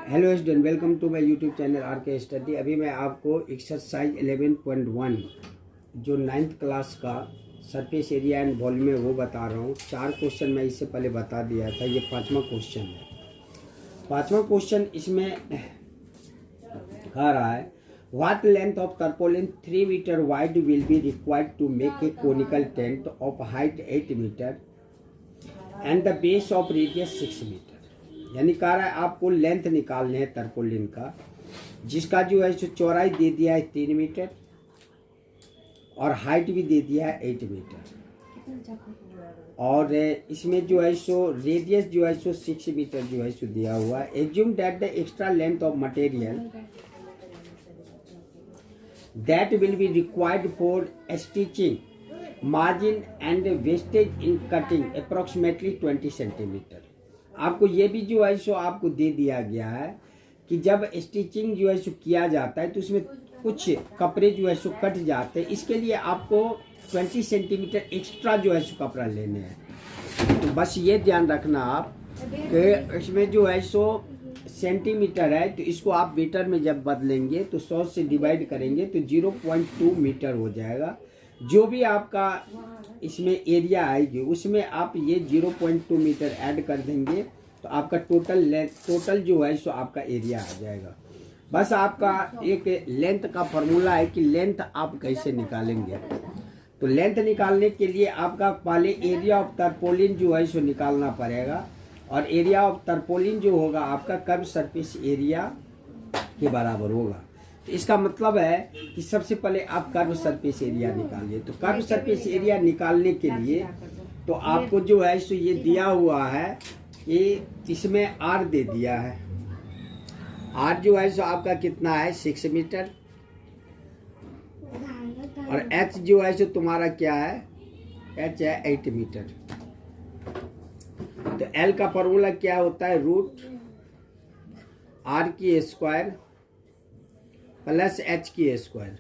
Hello student, welcome to my YouTube channel R K study. अभी मैं आपको exercise 11.1 जो 9th क्लास का सरफेस एरिया एंड वॉल्यूम है वो बता रहा हूँ। 4 क्वेश्चन मैं इससे पहले बता दिया था, ये 5वां क्वेश्चन है। 5वां क्वेश्चन इसमें आ रहा है, what length of tarpaulin 3 metre wide will be required to make a conical tent of height 8 metre and the base of radius 6 metre. यानी कह रहा है आपको लेंथ निकालने है तरपोलिन का, जिसका जो है सो चौड़ाई दे दिया है 3 मीटर और हाइट भी दे दिया है 8 मीटर और इसमें जो है सो रेडियस जो है सो 6 मीटर जो है सो दिया हुआ है। Assume that the extra length of material that will be required for stitching margin and wastage in cutting approximately 20 centimetre. आपको ये भी जो है सो आपको दे दिया गया है कि जब स्टिचिंग जो है सो किया जाता है तो उसमें कुछ कपड़े जो है सो कट जाते हैं, इसके लिए आपको 20 सेंटीमीटर एक्स्ट्रा जो है सो कपड़ा लेने हैं। तो बस ये ध्यान रखना आप कि इसमें जो है सो सेंटीमीटर है, तो इसको आप मीटर में जब बदलेंगे तो 100 से डिवाइड करेंगे तो 0.2 मीटर हो जाएगा। जो भी आपका इसमें एरिया आएगी उसमें आप ये 0.2 मीटर ऐड कर देंगे तो आपका टोटल जो है सो आपका एरिया आ जाएगा। बस आपका एक लेंथ का फॉर्मूला है कि लेंथ आप कैसे निकालेंगे। तो लेंथ निकालने के लिए आपका पहले एरिया ऑफ तरपोलिन जो है सो निकालना पड़ेगा और एरिया ऑफ तरपोलिन जो होगा आपका कर्व सरफेस एरिया के बराबर होगा। तो इसका मतलब है कि सबसे पहले आप कर्व सरफेस एरिया निकालिए। तो कर्व सरफेस एरिया निकालने के लिए तो आपको जो है सो ये दिया हुआ है कि इसमें आर दे दिया है। आर जो है सो आपका कितना है 6 मीटर और एच जो है सो तुम्हारा क्या है, एच है 8 मीटर। तो एल का फॉर्मूला क्या होता है, रूट आर की स्क्वायर प्लस एच की स्क्वायर।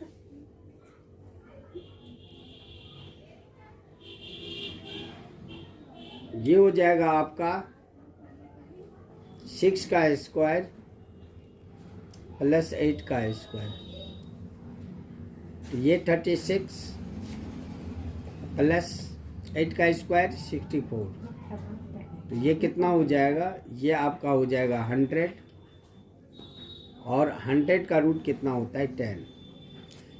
ये हो जाएगा आपका 6 का स्क्वायर प्लस 8 का स्क्वायर। तो ये 36 प्लस 8 का स्क्वायर 64। तो ये कितना हो जाएगा, ये आपका हो जाएगा 100 और 100 का रूट कितना होता है 10।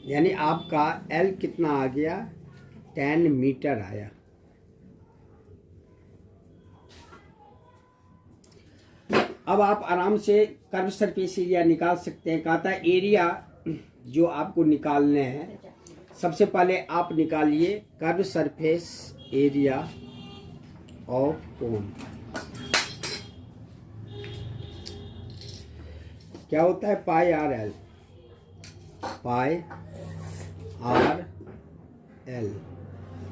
यानी आपका L कितना आ गया 10 मीटर आया। अब आप आराम से कर्व सरफेस एरिया निकाल सकते हैं। कहता है एरिया जो आपको निकालने हैं, सबसे पहले आप निकालिए curve surface area of cone. क्या होता है, पाई आर एल, पाई आर एल।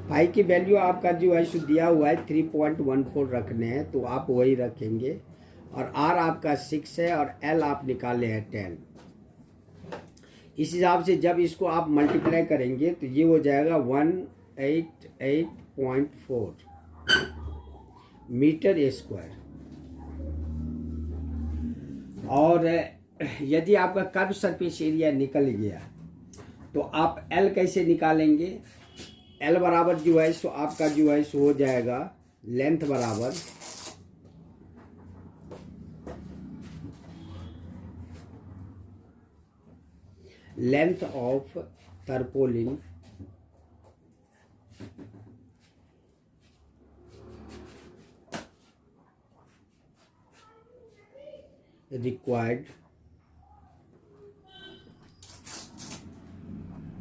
पाई की वैल्यू आपका जो है सो दिया हुआ है 3.14 रखने हैं तो आप वही रखेंगे और आर आपका 6 है और एल आप निकाले हैं 10। इस हिसाब से जब इसको आप मल्टीप्लाई करेंगे तो ये हो जाएगा 188.4 मीटर स्क्वायर। और यदि आपका कर्व सरफेस एरिया निकल गया तो आप एल कैसे निकालेंगे, एल बराबर जो है सो आपका जो है सो हो जाएगा लेंथ बराबर लेंथ ऑफ तरपोलिन रिक्वायर्ड,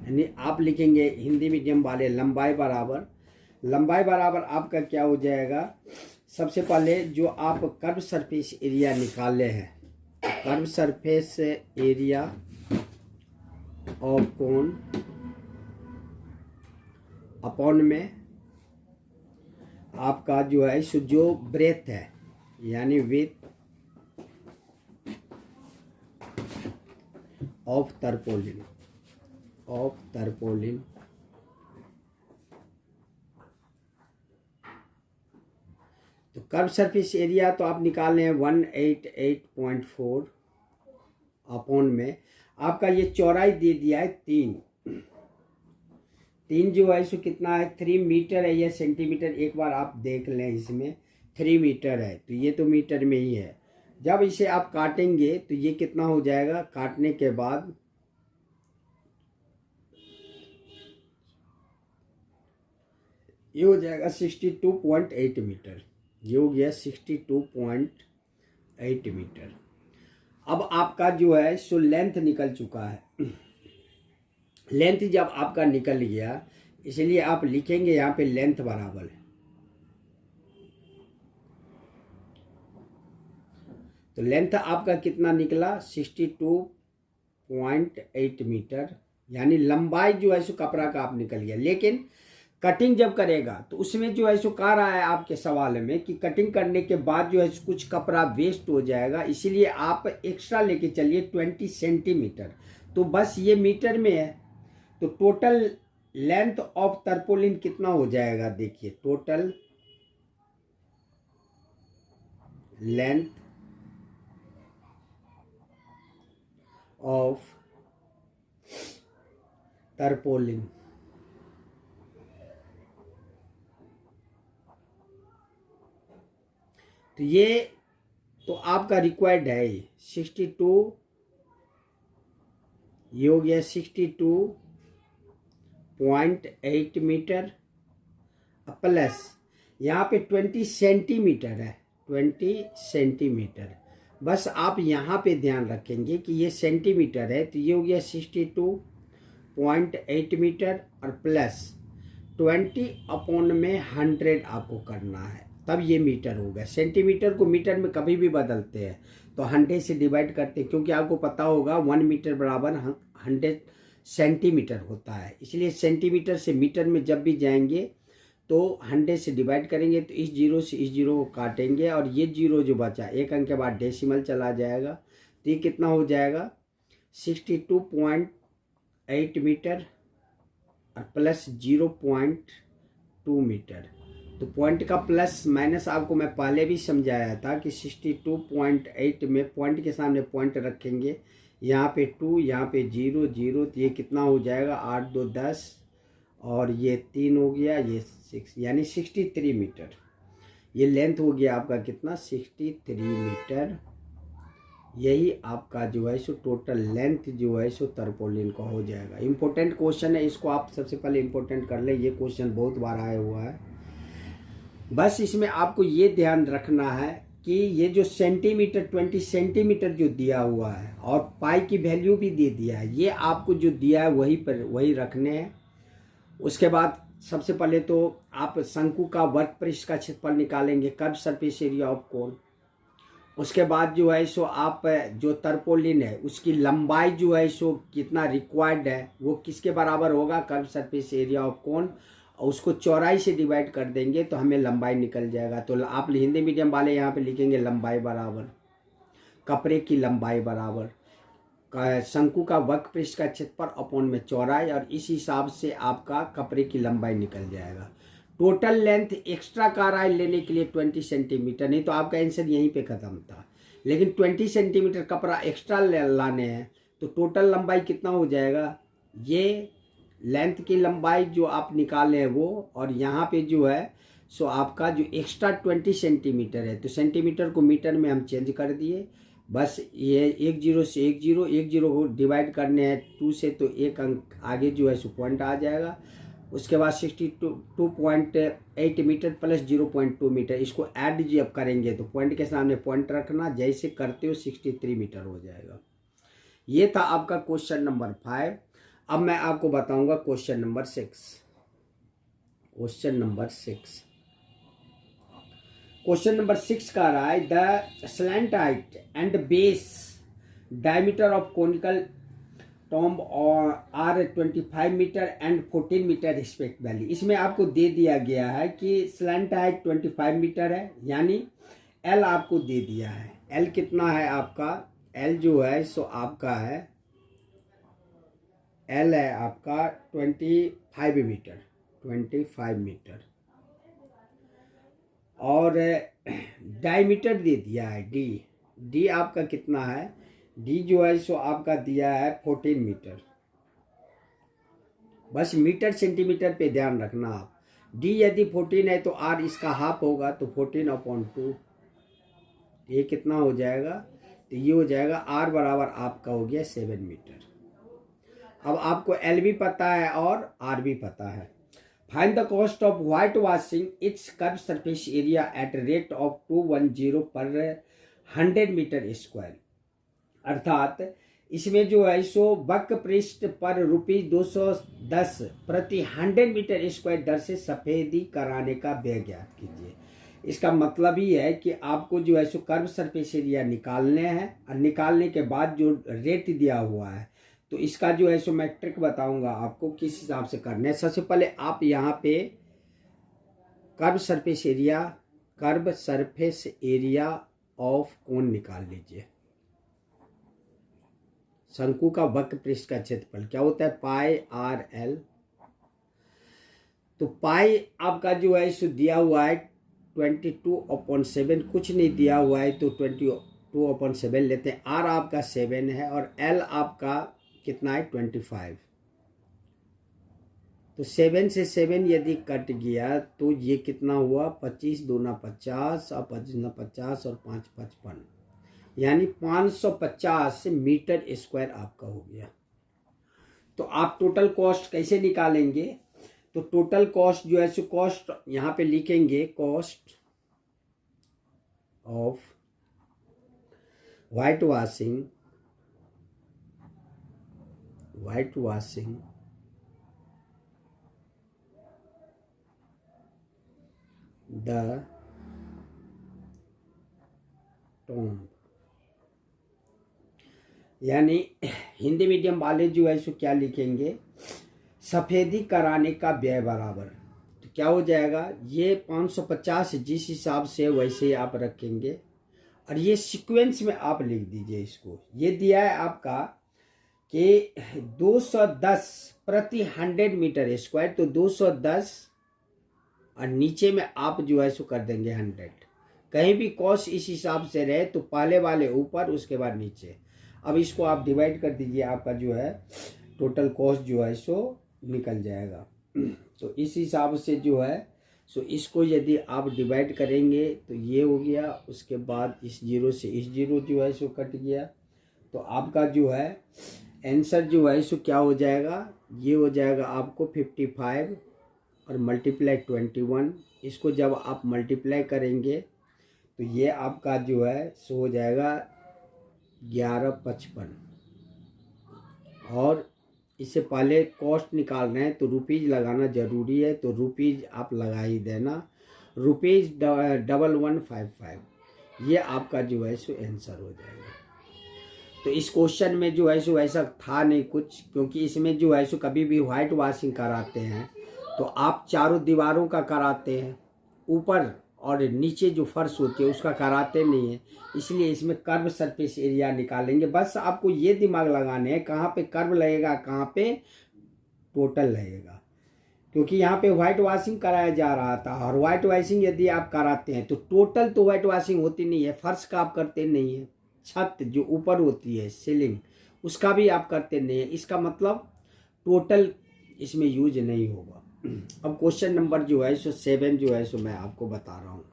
यानी आप लिखेंगे हिंदी मीडियम वाले लंबाई बराबर, लंबाई बराबर आपका क्या हो जाएगा, सबसे पहले जो आप कर्व सरफेस एरिया निकाले हैं, curve surface area of cone upon में आपका जो है सो जो ब्रेथ है यानी विड्थ ऑफ तरपोलिन तो कर्व सरफेस एरिया तो आप निकाल लें 188.4 अपॉन में आपका ये चौड़ाई दे दिया है 3। 3 जो है सो कितना है 3 मीटर है या सेंटीमीटर, एक बार आप देख लें, इसमें 3 मीटर है तो ये तो मीटर में ही है। जब इसे आप काटेंगे तो ये कितना हो जाएगा, काटने के बाद ये हो जाएगा 62.8 मीटर। ये हो गया 62.8 मीटर। अब आपका जो है सो लेंथ निकल चुका है। लेंथ जब आपका निकल गया, इसलिए आप लिखेंगे यहाँ पे लेंथ बराबर है, तो लेंथ आपका कितना निकला 62.8 मीटर, यानी लंबाई जो है सो कपड़ा का आप निकल गया। लेकिन कटिंग जब करेगा तो उसमें जो है सो कह रहा है आपके सवाल में कि कटिंग करने के बाद जो है कुछ कपड़ा वेस्ट हो जाएगा, इसीलिए आप एक्स्ट्रा लेके चलिए 20 सेंटीमीटर। तो बस ये मीटर में है, तो टोटल लेंथ ऑफ तरपोलिन कितना हो जाएगा, देखिए टोटल लेंथ ऑफ तरपोलिन, तो ये तो आपका रिक्वायर्ड है 62, ये हो गया 62.8 मीटर प्लस यहाँ पे 20 सेंटीमीटर है, 20 सेंटीमीटर। बस आप यहाँ पे ध्यान रखेंगे कि ये सेंटीमीटर है, तो ये हो गया 62.8 मीटर और प्लस 20 अपॉन में 100 आपको करना है, तब ये मीटर हो गया। सेंटीमीटर को मीटर में कभी भी बदलते हैं तो 100 से डिवाइड करते हैं, क्योंकि आपको पता होगा 1 मीटर बराबर 100 सेंटीमीटर होता है, इसलिए सेंटीमीटर से मीटर में जब भी जाएंगे तो 100 से डिवाइड करेंगे, तो इस जीरो से इस जीरो को काटेंगे और ये जीरो जो बचा एक अंक के बाद डेसिमल चला जाएगा, तो ये कितना हो जाएगा 62.8 मीटर और प्लस 0.2 मीटर। तो पॉइंट का प्लस माइनस आपको मैं पहले भी समझाया था कि 62.8 में पॉइंट के सामने पॉइंट रखेंगे, यहाँ पे 2, यहाँ पे 0 0, तो ये कितना हो जाएगा 8 2 10 और ये 3 हो गया, ये 6, यानी 63 मीटर। ये लेंथ हो गया आपका कितना 63 मीटर। यही आपका जो है सो टोटल लेंथ जो है सो तरपोलिन का हो जाएगा। इम्पोर्टेंट क्वेश्चन है, इसको आप सबसे पहले इम्पोर्टेंट कर ले, ये क्वेश्चन बहुत बार आया हुआ है। बस इसमें आपको ये ध्यान रखना है कि ये जो सेंटीमीटर 20 सेंटीमीटर जो दिया हुआ है और पाई की वैल्यू भी दे दिया है, ये आपको जो दिया है वही पर वही रखने हैं। उसके बाद सबसे पहले तो आप शंकु का वर्क पृष्ठ का क्षेत्रफल निकालेंगे, curve surface area of cone. उसके बाद जो है सो आप जो तरपोलिन है उसकी लंबाई जो है सो कितना रिक्वायर्ड है वो किसके बराबर होगा, curve surface area of cone, और उसको चौड़ाई से डिवाइड कर देंगे तो हमें लंबाई निकल जाएगा। तो आप हिंदी मीडियम वाले यहाँ पे लिखेंगे लंबाई बराबर कपड़े की लंबाई बराबर शंकु का वक्र पृष्ठ का क्षेत्रफल अपॉन में चौड़ाई, और इस हिसाब से आपका कपड़े की लंबाई निकल जाएगा। टोटल लेंथ एक्स्ट्रा करा लेने के लिए 20 सेंटीमीटर, नहीं तो आपका आंसर यहीं पे ख़त्म था। लेकिन 20 सेंटीमीटर कपड़ा एक्स्ट्रा लाने हैं तो टोटल लंबाई कितना हो जाएगा, ये लेंथ की लंबाई जो आप निकाले हैं वो, और यहाँ पे जो है सो आपका जो एक्स्ट्रा 20 सेंटीमीटर है, तो सेंटीमीटर को मीटर में हम चेंज कर दिए। बस ये एक जीरो से एक जीरो को डिवाइड करने हैं 2 से, तो एक अंक आगे जो है सो पॉइंट आ जाएगा। उसके बाद 62.8 मीटर प्लस 0.2 मीटर, इसको ऐड जब करेंगे तो पॉइंट के सामने पॉइंट रखना, जैसे करते हो 63 मीटर हो जाएगा। ये था आपका क्वेश्चन नंबर 5। अब मैं आपको बताऊंगा क्वेश्चन नंबर 6। क्वेश्चन नंबर 6 का रहा है the slant height and base diameter of conical tomb are 25 metre and 14 metre respectively. इसमें आपको दे दिया गया है कि स्लैंट हाइट 25 मीटर है, यानी एल आपको दे दिया है। एल कितना है आपका, एल जो है सो आपका है, एल है आपका 25 मीटर, 25 मीटर, और डायमीटर दे दिया है डी। डी आपका कितना है, डी जो है सो आपका दिया है 14 मीटर। बस मीटर सेंटीमीटर पे ध्यान रखना आप। डी यदि 14 है तो आर इसका हाफ होगा, तो 14/2 ये कितना हो जाएगा, तो ये हो जाएगा आर बराबर आपका हो गया 7 मीटर। अब आपको एल भी पता है और आर भी पता है। Find the cost of white washing it's curve surface area at rate of 210 पर 100 मीटर स्क्वायर। अर्थात इसमें जो है सो वक्र पृष्ठ पर ₹210 प्रति 100 मीटर स्क्वायर दर से सफेदी कराने का व्यय ज्ञात कीजिए। इसका मतलब ही है कि आपको जो है सो कर्व सरफेस एरिया निकालने हैं, और निकालने के बाद जो रेट दिया हुआ है तो इसका जो है सो मैं ट्रिक बताऊंगा आपको किस हिसाब से करना है। सबसे पहले आप यहाँ पे curve surface area of cone निकाल लीजिए। शंकु का वक्र पृष्ठ का क्षेत्रफल क्या होता है, पाई आर एल। तो पाई आपका जो है सो दिया हुआ है 22/7, कुछ नहीं दिया हुआ है तो 22/7 लेते हैं। आर आपका 7 है और एल आपका कितना है 25। तो 7 से 7 यदि कट गया तो ये कितना हुआ 25 दूना 50 और 25 50 और 5 55, यानी 550 मीटर स्क्वायर आपका हो गया। तो आप टोटल कॉस्ट कैसे निकालेंगे, तो टोटल कॉस्ट जो है सो कॉस्ट यहाँ पे लिखेंगे, cost of white washing the tomb, यानी हिंदी मीडियम वाले जो है सो क्या लिखेंगे, सफेदी कराने का व्यय बराबर। तो क्या हो जाएगा, ये 550 जिस हिसाब से वैसे आप रखेंगे, और ये सीक्वेंस में आप लिख दीजिए इसको। ये दिया है आपका कि 210 प्रति 100 मीटर स्क्वायर, तो 210 और नीचे में आप जो है सो कर देंगे 100। कहीं भी कॉस्ट इस हिसाब से रहे तो पहले वाले ऊपर उसके बाद नीचे। अब इसको आप डिवाइड कर दीजिए, आपका जो है टोटल कॉस्ट जो है सो निकल जाएगा। तो इस हिसाब से जो है सो इसको यदि आप डिवाइड करेंगे तो ये हो गया, उसके बाद इस जीरो से इस जीरो जो है सो कट गया, तो आपका जो है आंसर जो है सो क्या हो जाएगा, ये हो जाएगा आपको 55 और मल्टीप्लाई 21। इसको जब आप मल्टीप्लाई करेंगे तो ये आपका जो है सो हो जाएगा 1155। और इससे पहले कॉस्ट निकालना है तो रुपीज़ लगाना ज़रूरी है, तो रुपीज़ आप लगा ही देना, ₹1155। ये आपका जो है सो आंसर हो जाएगा। तो इस क्वेश्चन में जो है सो ऐसा था नहीं कुछ, क्योंकि इसमें जो है सो कभी भी व्हाइट वॉशिंग कराते हैं तो आप चारों दीवारों का कराते हैं, ऊपर और नीचे जो फर्श होती है उसका कराते नहीं है, इसलिए इसमें कर्व सरफेस एरिया निकालेंगे। बस आपको ये दिमाग लगाने हैं कहाँ पे कर्व लगेगा, कहाँ पे टोटल लगेगा, क्योंकि यहाँ पे व्हाइट वॉशिंग कराया जा रहा था। और व्हाइट वॉशिंग यदि आप कराते हैं तो टोटल तो व्हाइट वॉशिंग होती नहीं है, फर्श का आप करते नहीं है, छत जो ऊपर होती है सीलिंग उसका भी आप करते नहीं है, इसका मतलब टोटल इसमें यूज नहीं होगा। अब क्वेश्चन नंबर जो है सो 7 जो है सो मैं आपको बता रहा हूँ।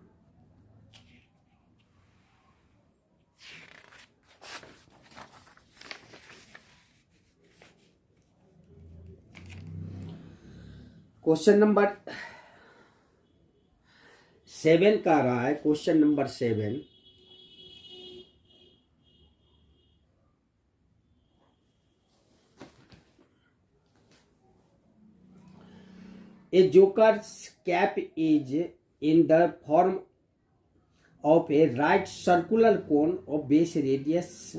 क्वेश्चन नंबर 7 का रहा है, question number 7। A joker's cap is in the form of a right circular cone of base radius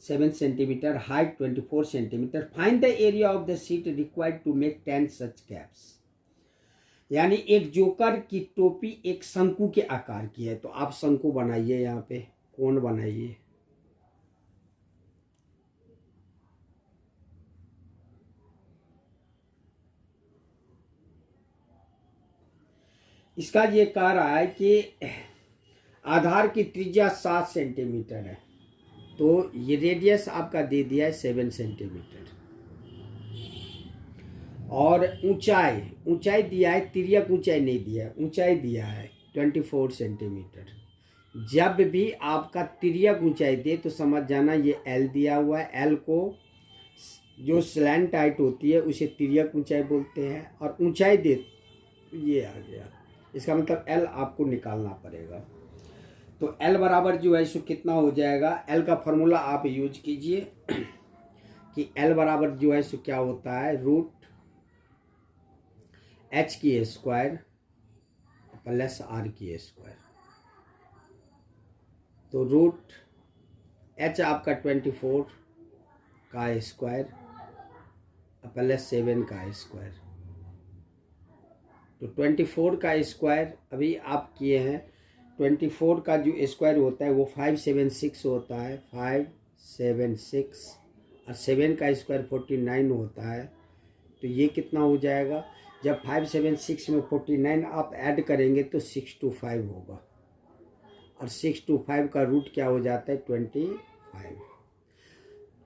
7 cm, height 24 cm. Find the area of the sheet required to make 10 such caps. यानी एक joker की टोपी एक शंकु के आकार की है, तो आप शंकु बनाइए, यहाँ पे कोन बनाइए। इसका ये कह रहा है कि आधार की त्रिज्या 7 सेंटीमीटर है, तो ये रेडियस आपका दे दिया है 7 सेंटीमीटर। और ऊंचाई दिया है, तिर्यक ऊंचाई नहीं दिया है, ऊंचाई दिया है 24 सेंटीमीटर। जब भी आपका तिर्यक ऊंचाई दे तो समझ जाना ये एल दिया हुआ है। एल को जो स्लैंट हाइट होती है उसे तिर्यक ऊंचाई बोलते हैं, और ऊंचाई दे ये आ गया, इसका मतलब एल आपको निकालना पड़ेगा। तो एल बराबर जो है सो कितना हो जाएगा, एल का फॉर्मूला आप यूज कीजिए कि एल बराबर जो है सो क्या होता है, रूट एच की स्क्वायर प्लस आर की स्क्वायर। तो रूट एच आपका 24 का स्क्वायर प्लस 7 का स्क्वायर। तो 24 का स्क्वायर अभी आप किए हैं, 24 का जो स्क्वायर होता है वो 576 होता है, 576, और 7 का स्क्वायर 49 होता है। तो ये कितना हो जाएगा, जब 576 में 49 आप ऐड करेंगे तो 625 होगा, और 625 का रूट क्या हो जाता है 25।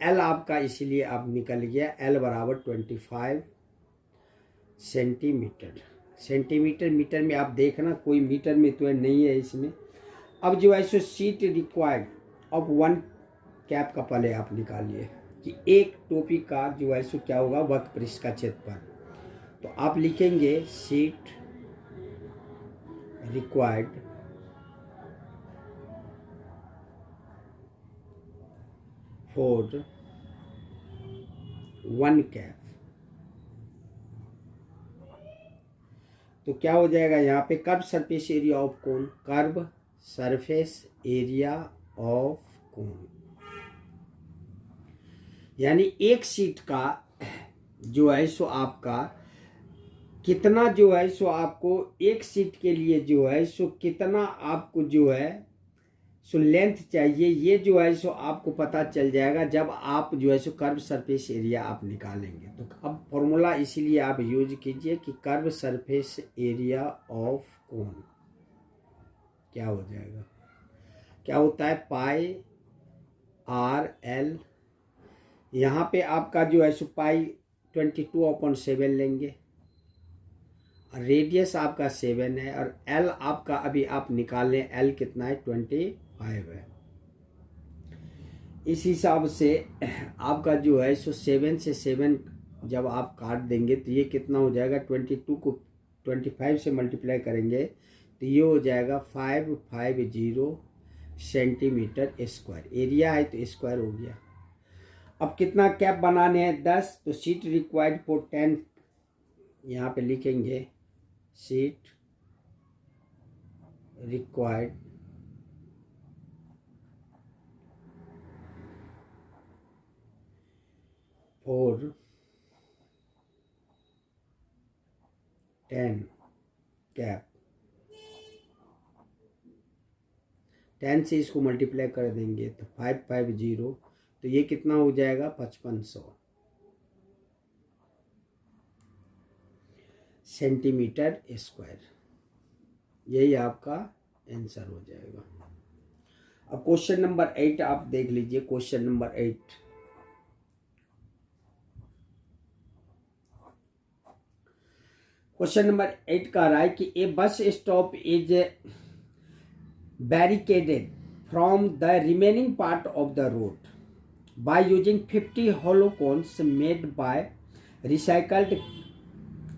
एल आपका इसीलिए आप निकल गया, एल बराबर 25 सेंटीमीटर। सेंटीमीटर मीटर में आप देखना कोई मीटर में तो नहीं है इसमें। अब जो है सो सीट रिक्वायर्ड अब 1 कैप का पहले आप निकालिए कि एक टोपी का जो है सो क्या होगा, वर्क पृष्ठ का क्षेत्रफल। तो आप लिखेंगे सीट रिक्वायर्ड फॉर 1 कैप। तो क्या हो जाएगा यहाँ पे, curve surface area of cone, curve surface area of cone, यानी एक सीट का जो है सो आपका कितना जो है सो आपको एक सीट के लिए जो है सो कितना आपको जो है सो लेंथ चाहिए, ये जो है सो आपको पता चल जाएगा जब आप जो है सो कर्व सरफेस एरिया आप निकालेंगे। तो अब फॉर्मूला इसीलिए आप यूज कीजिए कि curve surface area of cone क्या हो जाएगा, क्या होता है, पाई आर एल। यहाँ पे आपका जो है सो पाई 22/7 लेंगे, और रेडियस आपका 7 है, और एल आपका अभी आप निकाल लें, एल कितना है 25 है। इस हिसाब से आपका जो है सो 7 से 7 जब आप काट देंगे तो ये कितना हो जाएगा, 22 को 25 से मल्टीप्लाई करेंगे तो ये हो जाएगा 550 सेंटीमीटर स्क्वायर। एरिया है तो स्क्वायर हो गया। अब कितना कैप बनाने हैं, 10। तो सीट रिक्वायर्ड फॉर 10 यहाँ पे लिखेंगे, सीट रिक्वायर्ड फॉर 10 कैप। 10 से इसको मल्टीप्लाई कर देंगे तो 550, तो ये कितना हो जाएगा 5500 सेंटीमीटर स्क्वायर। यही आपका आंसर हो जाएगा। अब क्वेश्चन नंबर 8 आप देख लीजिए। क्वेश्चन नंबर 8, क्वेश्चन नंबर 8 कह रहा है कि a bus stop is barricaded from the remaining part of the road by using 50 hollow cones made by recycled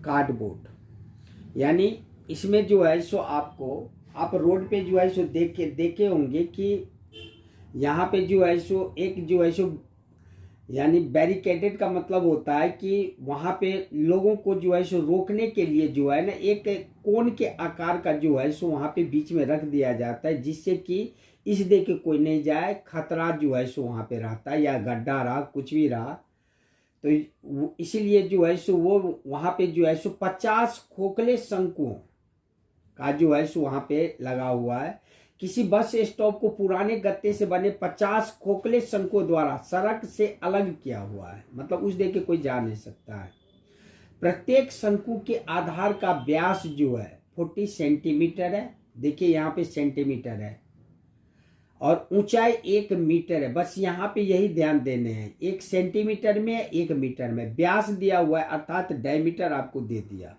cardboard. यानी इसमें जो है सो आपको, आप रोड पे जो है सो देखे होंगे कि यहाँ पे जो है सो एक जो है सो, यानी बैरिकेडेड का मतलब होता है कि वहाँ पे लोगों को जो है सो रोकने के लिए जो है ना एक कोन के आकार का जो है सो वहाँ पे बीच में रख दिया जाता है, जिससे कि इस दे के कोई नहीं जाए, खतरा जो है सो वहाँ पे रहता है, या गड्ढा रहा कुछ भी रहा। तो इसीलिए जो है सो वो वहाँ पे जो है सो 50 खोखले शंकुओं का जो है सो वहाँ पे लगा हुआ है। किसी बस स्टॉप को पुराने गत्ते से बने 50 खोखले शंकुओं द्वारा सड़क से अलग किया हुआ है, मतलब उस दे के कोई जा नहीं सकता है। प्रत्येक शंकु के आधार का व्यास जो है 40 सेंटीमीटर है। देखिए यहाँ पे सेंटीमीटर है, और ऊंचाई 1 मीटर है। बस यहाँ पे यही ध्यान देने हैं, 1 सेंटीमीटर में 1 मीटर में। व्यास दिया हुआ है अर्थात डायमीटर आपको दे दिया,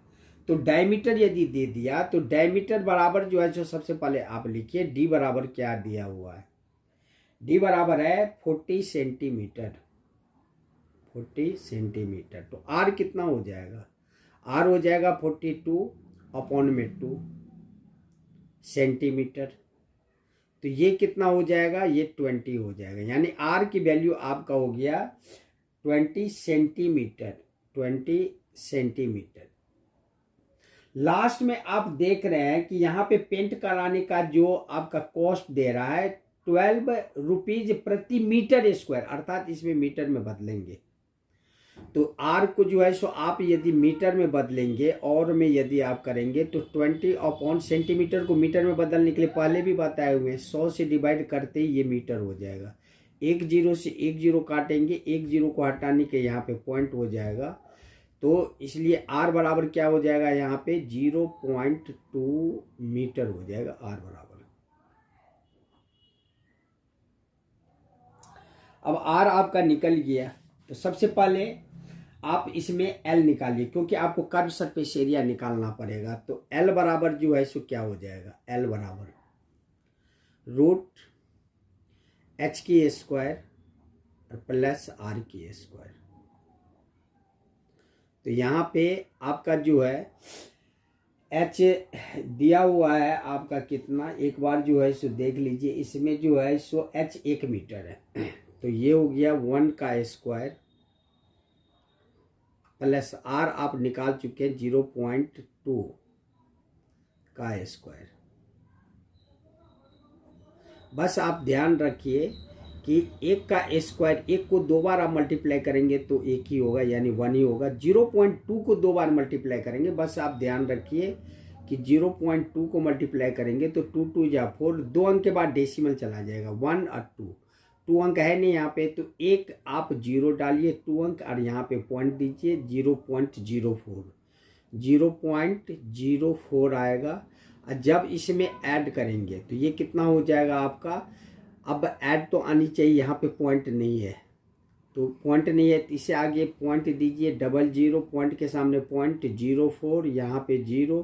तो डायमीटर यदि दे दिया तो डायमीटर बराबर जो है जो सबसे पहले आप लिखिए डी बराबर क्या दिया हुआ है, डी बराबर है 40 सेंटीमीटर, 40 सेंटीमीटर। तो आर कितना हो जाएगा, आर हो जाएगा 42/2 सेंटीमीटर। तो ये कितना हो जाएगा, ये 20 हो जाएगा, यानी आर की वैल्यू आपका हो गया 20 सेंटीमीटर, 20 सेंटीमीटर। लास्ट में आप देख रहे हैं कि यहाँ पे पेंट कराने का जो आपका कॉस्ट दे रहा है 12 रुपीज प्रति मीटर स्क्वायर, अर्थात इसमें मीटर में बदलेंगे। तो आर को जो है सो आप यदि मीटर में बदलेंगे और में यदि आप करेंगे तो 20/, सेंटीमीटर को मीटर में बदलने के लिए पहले भी बताए हुए हैं, 100 से डिवाइड करते ही ये मीटर हो जाएगा। 1 0 से 1 0 काटेंगे, 1 0 को हटाने के यहाँ पे पॉइंट हो जाएगा, तो इसलिए आर बराबर क्या हो जाएगा, यहाँ पे 0.2 मीटर हो जाएगा आर बराबर। अब आर आपका निकल गया, तो सबसे पहले आप इसमें एल निकालिए, क्योंकि आपको कर्व सरफेस एरिया निकालना पड़ेगा। तो एल बराबर जो है सो क्या हो जाएगा, एल बराबर √h² प्लस r²। तो यहाँ पे आपका जो है h दिया हुआ है आपका कितना, एक बार जो है सो देख लीजिए, इसमें जो है सो h 1 मीटर है, तो ये हो गया 1² प्लस आर आप निकाल चुके हैं 0.2 का स्क्वायर। बस आप ध्यान रखिए कि 1 का स्क्वायर, 1 को 2 बार आप मल्टीप्लाई करेंगे तो 1 ही होगा, यानी 1 ही होगा। 0.2 को 2 बार मल्टीप्लाई करेंगे, बस आप ध्यान रखिए कि 0.2 को मल्टीप्लाई करेंगे तो 2 2 जा 4, 2 अंक के बाद डेसिमल चला जाएगा, 1 और 2 अंक है नहीं यहाँ पे, तो 1 आप 0 डालिए 2 अंक और यहाँ पे पॉइंट दीजिए 0.04, 0.04 आएगा। और जब इसमें ऐड करेंगे तो ये कितना हो जाएगा आपका, अब ऐड तो आनी चाहिए, यहाँ पे पॉइंट नहीं है, तो पॉइंट नहीं है तो इसे आगे पॉइंट दीजिए 00, पॉइंट के सामने पॉइंट 04, यहाँ पे 0,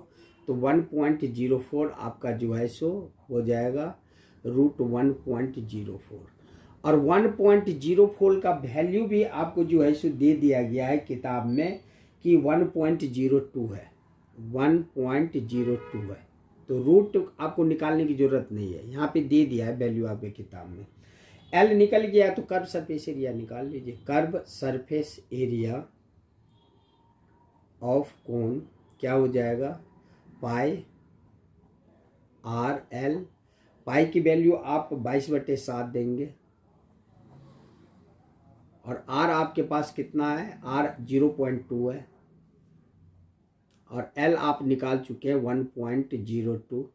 तो 1.04 आपका जो है सो हो जाएगा √1.04। और 1.04 का वैल्यू भी आपको जो है सो दे दिया गया है किताब में कि 1.02 है, 1.02 है। तो रूट आपको निकालने की जरूरत नहीं है, यहाँ पे दे दिया है वैल्यू आपके किताब में। एल निकल गया तो कर्व सरफेस एरिया निकाल लीजिए। Curve surface area of cone क्या हो जाएगा, पाई RL। पाई की वैल्यू आप 22/7 देंगे, और R आपके पास कितना है, R 0.2 है, और L आप निकाल चुके हैं 1.02।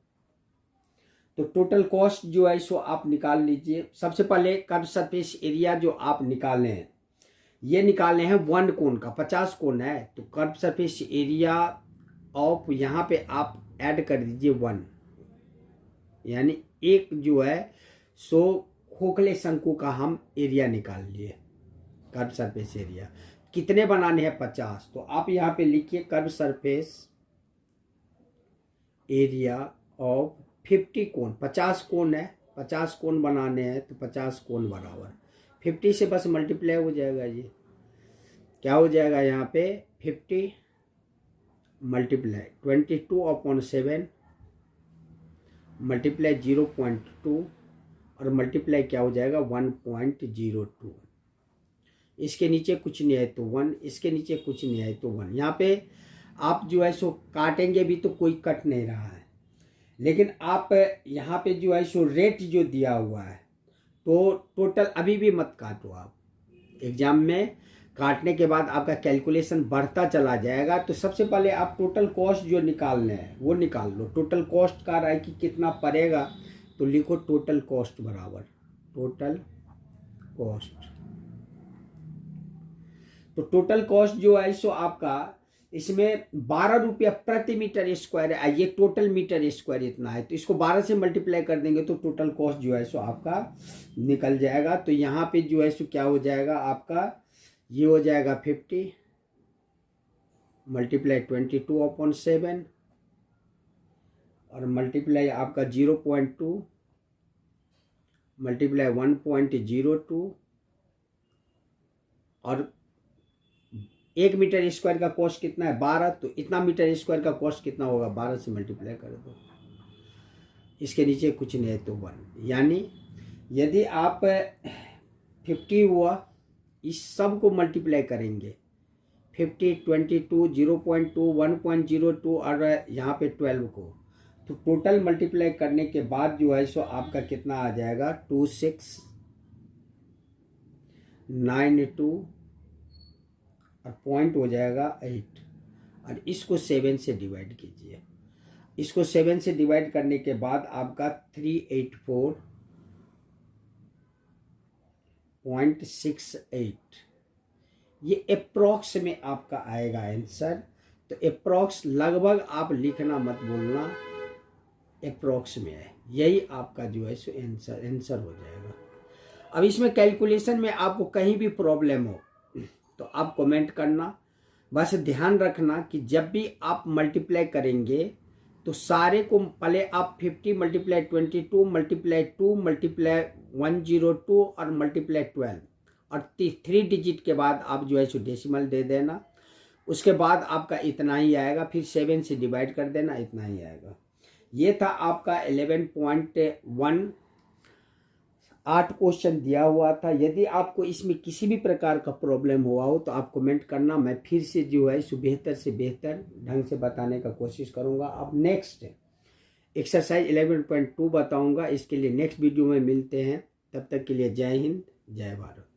तो टोटल कॉस्ट जो है सो आप निकाल लीजिए। सबसे पहले कर्व सरफेस एरिया जो आप निकाले हैं, ये निकाले हैं 1 कोन का, 50 कोन है, तो कर्व सरफेस एरिया ऑफ यहाँ पे आप ऐड कर दीजिए 1, यानी एक जो है सो खोखले शंकु का हम एरिया निकाल लिए। कर्व सरफेस एरिया कितने बनाने हैं, 50, तो आप यहाँ पे लिखिए कर्व सरफेस एरिया ऑफ 50 कोन, 50 कोन है, 50 कोन बनाने हैं तो 50 कोन बराबर 50 से बस मल्टीप्लाई हो जाएगा। ये क्या हो जाएगा, यहाँ पे 50 मल्टीप्लाई 22/7 मल्टीप्लाई 0.2 और मल्टीप्लाई क्या हो जाएगा 1.02। इसके नीचे कुछ नहीं है तो 1, इसके नीचे कुछ नहीं है तो 1। यहाँ पे आप जो है सो काटेंगे भी तो कोई कट नहीं रहा है, लेकिन आप यहाँ पे जो है सो रेट जो दिया हुआ है, तो टोटल अभी भी मत काटो आप, एग्जाम में काटने के बाद आपका कैलकुलेशन बढ़ता चला जाएगा। तो सबसे पहले आप टोटल कॉस्ट जो निकालने हैं वो निकाल लो। टोटल कॉस्ट का रहा है कि कितना पड़ेगा, तो लिखो टोटल कॉस्ट बराबर टोटल कॉस्ट। तो टोटल कॉस्ट जो है सो आपका इसमें 12 रुपया प्रति मीटर स्क्वायर है। ये टोटल मीटर स्क्वायर इतना है, तो इसको 12 से मल्टीप्लाई कर देंगे तो टोटल कॉस्ट जो है सो आपका निकल जाएगा। तो यहाँ पे जो है सो क्या हो जाएगा आपका, ये हो जाएगा 50 मल्टीप्लाई 22/7 और मल्टीप्लाई आपका 0.2 मल्टीप्लाई 1.02 और 1 मीटर स्क्वायर का कॉस्ट कितना है 12, तो इतना मीटर स्क्वायर का कॉस्ट कितना होगा 12 से मल्टीप्लाई कर दो, इसके नीचे कुछ नहीं है तो 1। यानी यदि आप 50 हुआ, इस सब को मल्टीप्लाई करेंगे 50, 22, 0.2, 1.02 और यहाँ पे 12 को, तो टोटल मल्टीप्लाई करने के बाद जो है सो आपका कितना आ जाएगा 2692 और पॉइंट हो जाएगा 8 और इसको 7 से डिवाइड कीजिए। इसको 7 से डिवाइड करने के बाद आपका 384.68 ये अप्रॉक्स में आपका आएगा आंसर। तो अप्रॉक्स लगभग आप लिखना मत बोलना, अप्रॉक्स में है, यही आपका जो है सो आंसर हो जाएगा। अब इसमें कैलकुलेशन में आपको कहीं भी प्रॉब्लम हो तो आप कमेंट करना। बस ध्यान रखना कि जब भी आप मल्टीप्लाई करेंगे तो सारे को पहले आप 50 मल्टीप्लाई 22 मल्टीप्लाई 2 मल्टीप्लाई 102 और मल्टीप्लाई 12 और 3 डिजिट के बाद आप जो है सो डेसिमल दे देना। उसके बाद आपका इतना ही आएगा, फिर 7 से डिवाइड कर देना, इतना ही आएगा। ये था आपका 11.1 8 क्वेश्चन दिया हुआ था। यदि आपको इसमें किसी भी प्रकार का प्रॉब्लम हुआ हो तो आप कमेंट करना, मैं फिर से जो है सो बेहतर से बेहतर ढंग से बताने का कोशिश करूँगा। अब नेक्स्ट एक्सरसाइज 11.2 बताऊँगा, इसके लिए नेक्स्ट वीडियो में मिलते हैं। तब तक के लिए जय हिंद जय भारत।